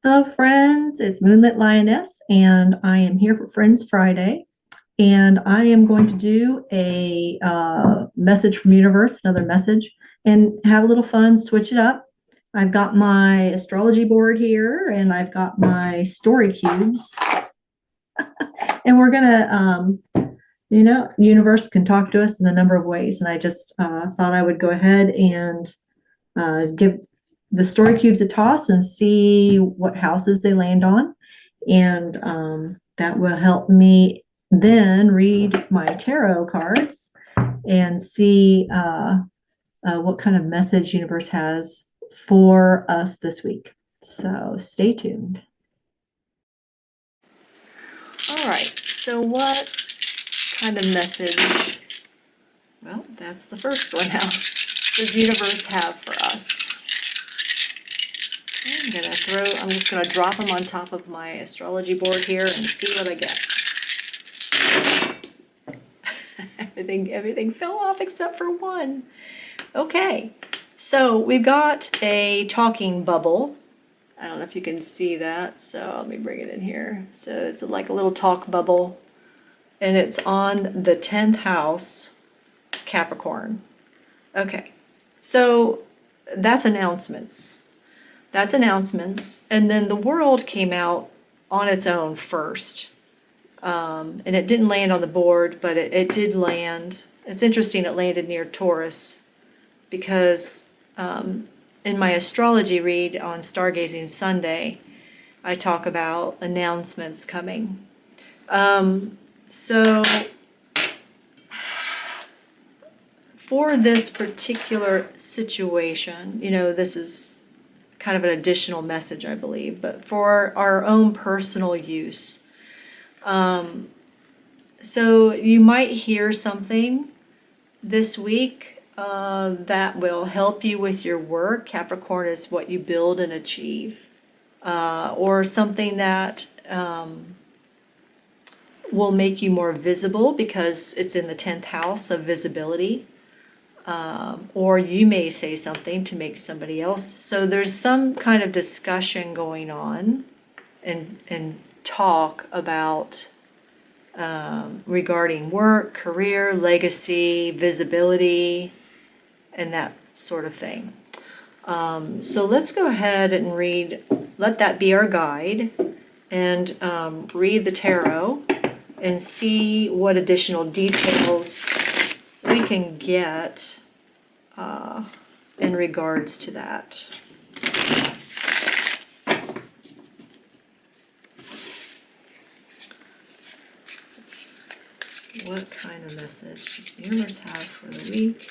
Hello, friends. It's Moonlit Lioness, and I am here for Friends Friday. And I am going to do a message from universe, another message, and have a little fun, switch it up. I've got my astrology board here, and I've got my story cubes, and we're gonna, universe can talk to us in a number of ways. And I just thought I would go ahead and give the story cubes a toss and see what houses they land on. And that will help me then read my tarot cards and see what kind of message universe has for us this week. So stay tuned. All right, so what kind of message? Well, that's the first one now. Does universe have for us? I'm just gonna drop them on top of my astrology board here and see what I get. Everything fell off except for one. Okay, so we've got a talking bubble. I don't know if you can see that, so let me bring it in here. So it's like a little talk bubble, and it's on the 10th house, Capricorn. Okay, so that's announcements. That's announcements, and then the world came out on its own first. And it didn't land on the board, but it did land. It's interesting, it landed near Taurus because in my astrology read on Stargazing Sunday, I talk about announcements coming. So for this particular situation, this is kind of an additional message, I believe, but for our own personal use. So you might hear something this week that will help you with your work. Capricorn is what you build and achieve. Or something that will make you more visible because it's in the 10th house of visibility. Or you may say something to make somebody else. So there's some kind of discussion going on and talk about regarding work, career, legacy, visibility, and that sort of thing. So let's go ahead and let that be our guide, and read the tarot and see what additional details we can get in regards to that. What kind of message does the universe have for the week?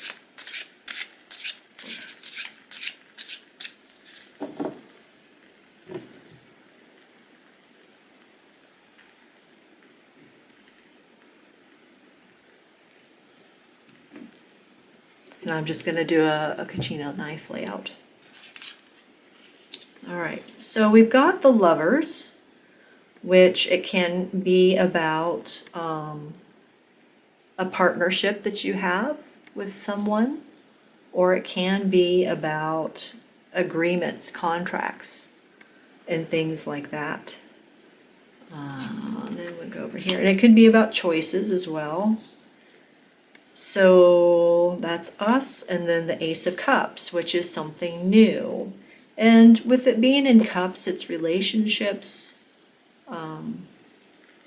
And I'm just going to do a Kachina knife layout. All right, so we've got the Lovers, which it can be about a partnership that you have with someone, or it can be about agreements, contracts, and things like that. Then we'll go over here, and it could be about choices as well. So that's us, and then the Ace of Cups, which is something new. And with it being in cups, it's relationships,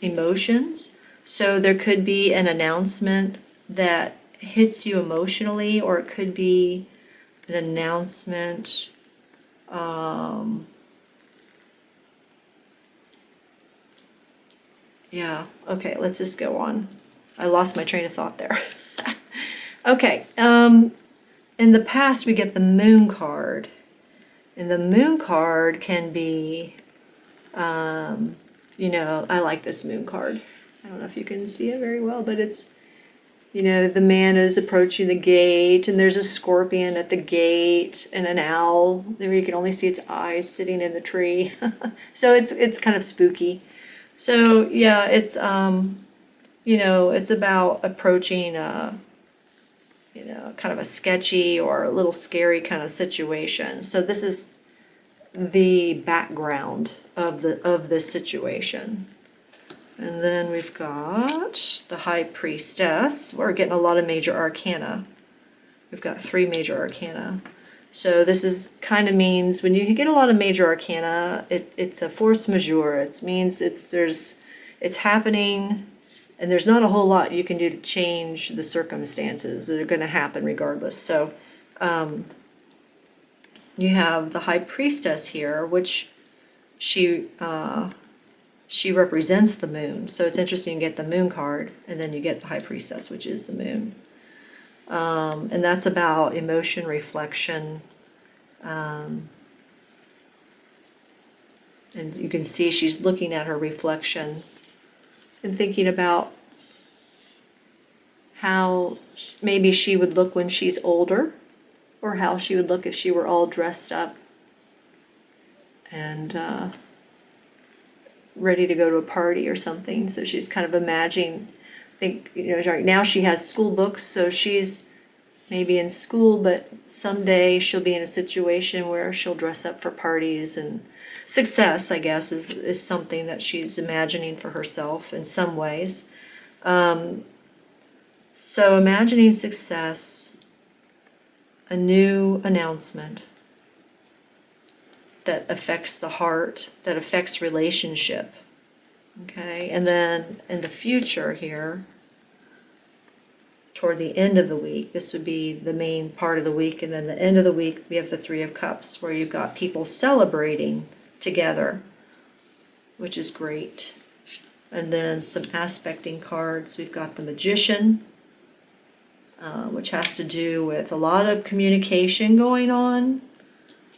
emotions. So there could be an announcement that hits you emotionally, or it could be an announcement yeah, okay, let's just go on. I lost my train of thought there. Okay, in the past we get the Moon card. And the Moon card can be, I like this Moon card. I don't know if you can see it very well, but it's, the man is approaching the gate, and there's a scorpion at the gate, and an owl. There you can only see its eyes sitting in the tree. So it's kind of spooky. So yeah, it's it's about approaching kind of a sketchy or a little scary kind of situation. So this is the background of this situation. And then we've got the High Priestess. We're getting a lot of major arcana. We've got 3 major arcana. So this is kind of means when you get a lot of major arcana, it's a force majeure. It means it's happening, and there's not a whole lot you can do to change the circumstances that are going to happen regardless. So you have the High Priestess here, which she represents the moon. So it's interesting, you get the moon card, and then you get the High Priestess, which is the moon. And that's about emotion, reflection. And you can see she's looking at her reflection and thinking about how maybe she would look when she's older, or how she would look if she were all dressed up and ready to go to a party or something. So she's kind of imagining, right now she has school books, so she's maybe in school, but someday she'll be in a situation where she'll dress up for parties, and success, I guess, is something that she's imagining for herself in some ways. So imagining success, a new announcement that affects the heart, that affects relationship. Okay, and then in the future here, toward the end of the week, this would be the main part of the week, and then the end of the week we have the 3 of Cups, where you've got people celebrating together, which is great. And then some aspecting cards. We've got the Magician, which has to do with a lot of communication going on.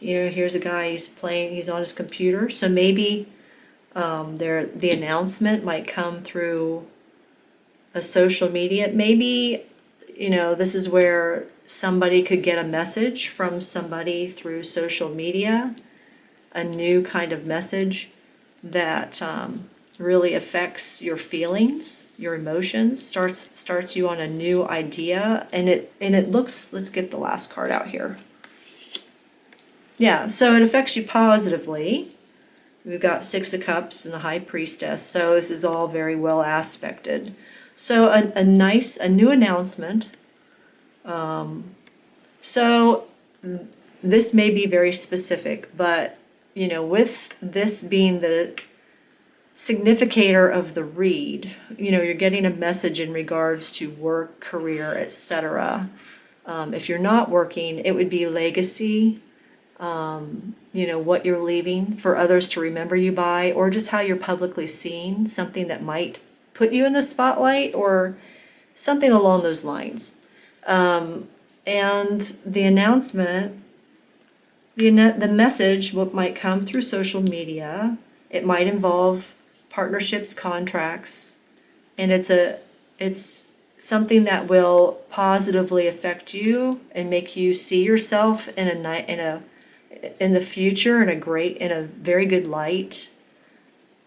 Here's a guy, he's on his computer, so maybe the announcement might come through a social media. Maybe, this is where somebody could get a message from somebody through social media, a new kind of message that really affects your feelings, your emotions, starts you on a new idea, and it looks, let's get the last card out here. Yeah, so it affects you positively. We've got 6 of Cups and the High Priestess, so this is all very well aspected. So a new announcement. So this may be very specific, but with this being the significator of the read, you're getting a message in regards to work, career, etc. If you're not working, it would be legacy, what you're leaving for others to remember you by, or just how you're publicly seen, something that might put you in the spotlight or something along those lines. And the announcement, the message might come through social media. It might involve partnerships, contracts, and it's something that will positively affect you and make you see yourself in the future in a very good light.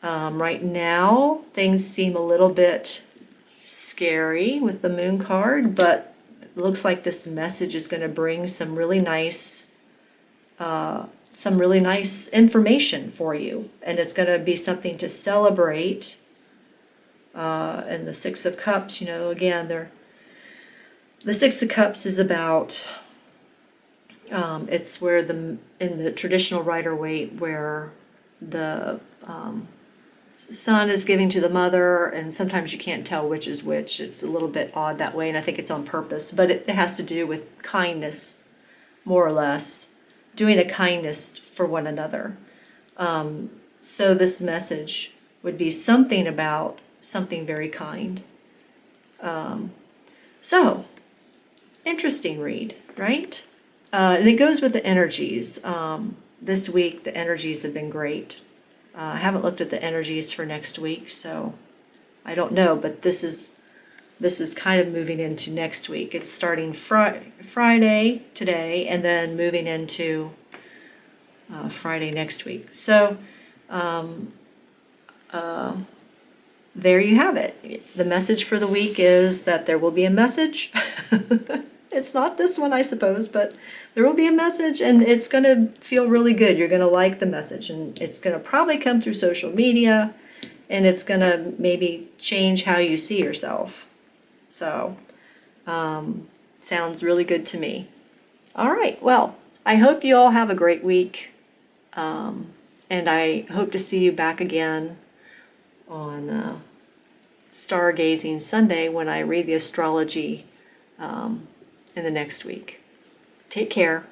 Right now, things seem a little bit scary with the Moon card, but it looks like this message is going to bring some really nice information for you, and it's going to be something to celebrate. And the 6 of Cups, again, the 6 of Cups is about, it's where in the traditional Rider-Waite, where the son is giving to the mother, and sometimes you can't tell which is which. It's a little bit odd that way, and I think it's on purpose, but it has to do with kindness, more or less, doing a kindness for one another. So this message would be something about something very kind. So, interesting read, right? And it goes with the energies. This week, the energies have been great. I haven't looked at the energies for next week, so I don't know, but this is kind of moving into next week. It's starting Friday today, and then moving into Friday next week. So there you have it. The message for the week is that there will be a message It's not this one, I suppose, but there will be a message, and it's going to feel really good. You're going to like the message, and it's going to probably come through social media, and it's going to maybe change how you see yourself. So, sounds really good to me. All right, well, I hope you all have a great week, and I hope to see you back again on Stargazing Sunday when I read the astrology in the next week. Take care.